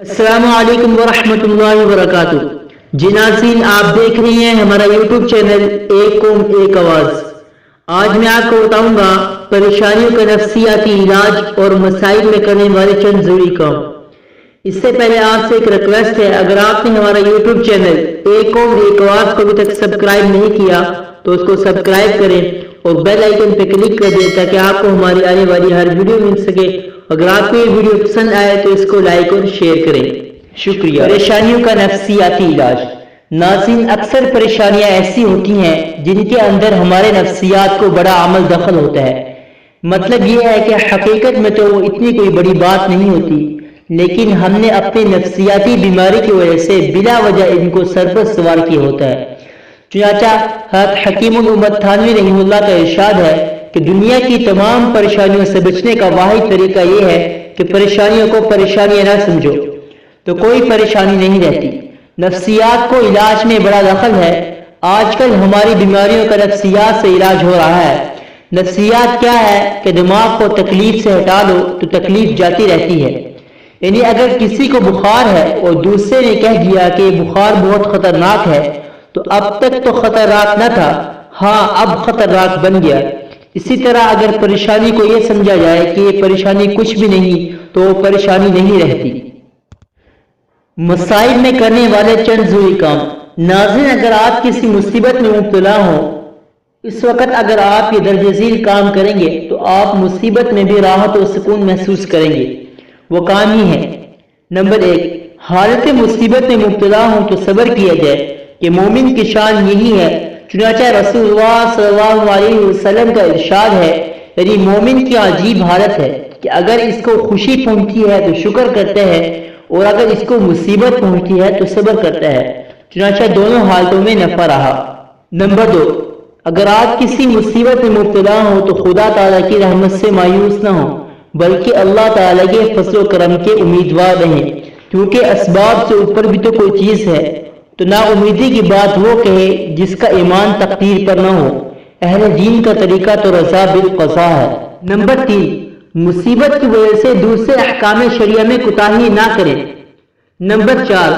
السلام علیکم ورحمۃ اللہ وبرکاتہ۔ جی ناظرین، آپ دیکھ رہی ہیں ہمارا یوٹیوب چینل ایک قوم ایک آواز۔ آج میں آپ کو بتاؤں گا پریشانیوں کا نفسیاتی علاج اور مسائل میں کرنے والے چند ضروری کام۔ اس سے پہلے آپ سے ایک ریکویسٹ ہے، اگر آپ نے ہمارا یوٹیوب چینل ایک قوم ایک آواز کو ابھی تک سبسکرائب نہیں کیا تو اس کو سبسکرائب کریں اور بیل آئیکن پہ کلک کر دیں تاکہ آپ کو ہماری آنے والی ہر ویڈیو مل سکے۔ اگر آپ کو یہ ویڈیو پسند آئے تو اس کو لائک اور شیئر کریں۔ شکریہ۔ پریشانیوں کا نفسیاتی علاج۔ ناظرین، اکثر پریشانیاں ایسی ہوتی ہیں جن کے اندر ہمارے نفسیات کو بڑا عمل دخل ہوتا ہے۔ مطلب یہ ہے کہ حقیقت میں تو وہ اتنی کوئی بڑی بات نہیں ہوتی، لیکن ہم نے اپنی نفسیاتی بیماری کی وجہ سے بلا وجہ ان کو سر پر سوار کیا ہوتا ہے۔ چنانچہ حضرت حکیم الامت تھانوی رحمہ اللہ کا ارشاد ہے کہ دنیا کی تمام پریشانیوں سے بچنے کا واحد طریقہ یہ ہے کہ پریشانیوں کو پریشانیاں نہ سمجھو تو کوئی پریشانی نہیں رہتی۔ نفسیات کو علاج میں بڑا دخل ہے۔ آج کل ہماری بیماریوں کا نفسیات سے علاج ہو رہا ہے۔ نفسیات کیا ہے کہ دماغ کو تکلیف سے ہٹا دو تو تکلیف جاتی رہتی ہے۔ یعنی اگر کسی کو بخار ہے اور دوسرے نے کہہ دیا کہ یہ بخار بہت خطرناک ہے تو اب تک تو خطرناک نہ تھا، ہاں اب خطرناک بن گیا۔ اسی طرح اگر پریشانی کو یہ سمجھا جائے کہ یہ پریشانی کچھ بھی نہیں تو وہ پریشانی نہیں رہتی۔ مسائل میں کرنے والے چند ضروری کام۔ ناظرین، اگر آپ کسی مصیبت میں مبتلا ہوں، اس وقت اگر آپ یہ درجہ ذیل کام کریں گے تو آپ مصیبت میں بھی راحت و سکون محسوس کریں گے۔ وہ کام ہی ہے۔ نمبر 1، حالت مصیبت میں مبتلا ہوں تو صبر کیا جائے کہ مومن کی شان یہی ہے۔ چنانچہ رسول اللہ صلی اللہ علیہ وسلم کا ارشاد ہے، یعنی مومن کی عجیب حالت ہے کہ اگر اس کو خوشی پہنچتی ہے تو شکر کرتا ہے اور اگر اس کو مصیبت پہنچتی ہے تو صبر کرتا ہے۔ چنانچہ دونوں حالتوں میں نفع رہا۔ نمبر 2، اگر آپ کسی مصیبت میں مبتلا ہوں تو خدا تعالیٰ کی رحمت سے مایوس نہ ہوں بلکہ اللہ تعالیٰ کے فضل و کرم کے امیدوار رہیں، کیونکہ اسباب سے اوپر بھی تو کوئی چیز ہے۔ تو نا امیدی کی بات وہ کہے جس کا ایمان تقدیر پر نہ ہو۔ اہل دین کا طریقہ تو رضا بالقضا ہے۔ نمبر 3، مصیبت کی وجہ سے دوسرے احکام شریعہ میں کوتاہی نہ کریں۔ نمبر 4،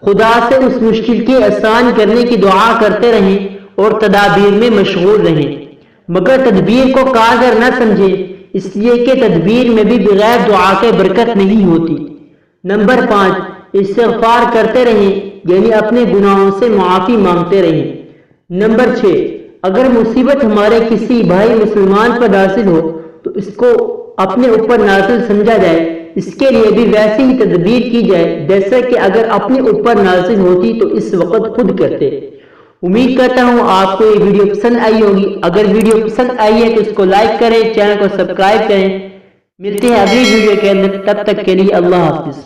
خدا سے اس مشکل کی آسان کرنے کی دعا کرتے رہیں اور تدابیر میں مشغول رہیں، مگر تدبیر کو کارگر نہ سمجھیں، اس لیے کہ تدبیر میں بھی بغیر دعا کے برکت نہیں ہوتی۔ نمبر 5، استغفار کرتے رہیں، یعنی اپنے گناہوں سے معافی مانگتے رہیں۔ نمبر 6، اگر مصیبت ہمارے کسی بھائی مسلمان پر نازل ہو تو اس کو اپنے اوپر نازل سمجھا جائے، اس کے لیے بھی ویسی ہی تدبیر کی جائے جیسا کہ اگر اپنے اوپر نازل ہوتی تو اس وقت خود کرتے۔ امید کرتا ہوں آپ کو یہ ویڈیو پسند آئی ہوگی۔ اگر ویڈیو پسند آئی ہے تو اس کو لائک کریں، چینل کو سبسکرائب کریں۔ ملتے ہیں اگلی ویڈیو کے اندر، تب تک کے لیے اللہ حافظ۔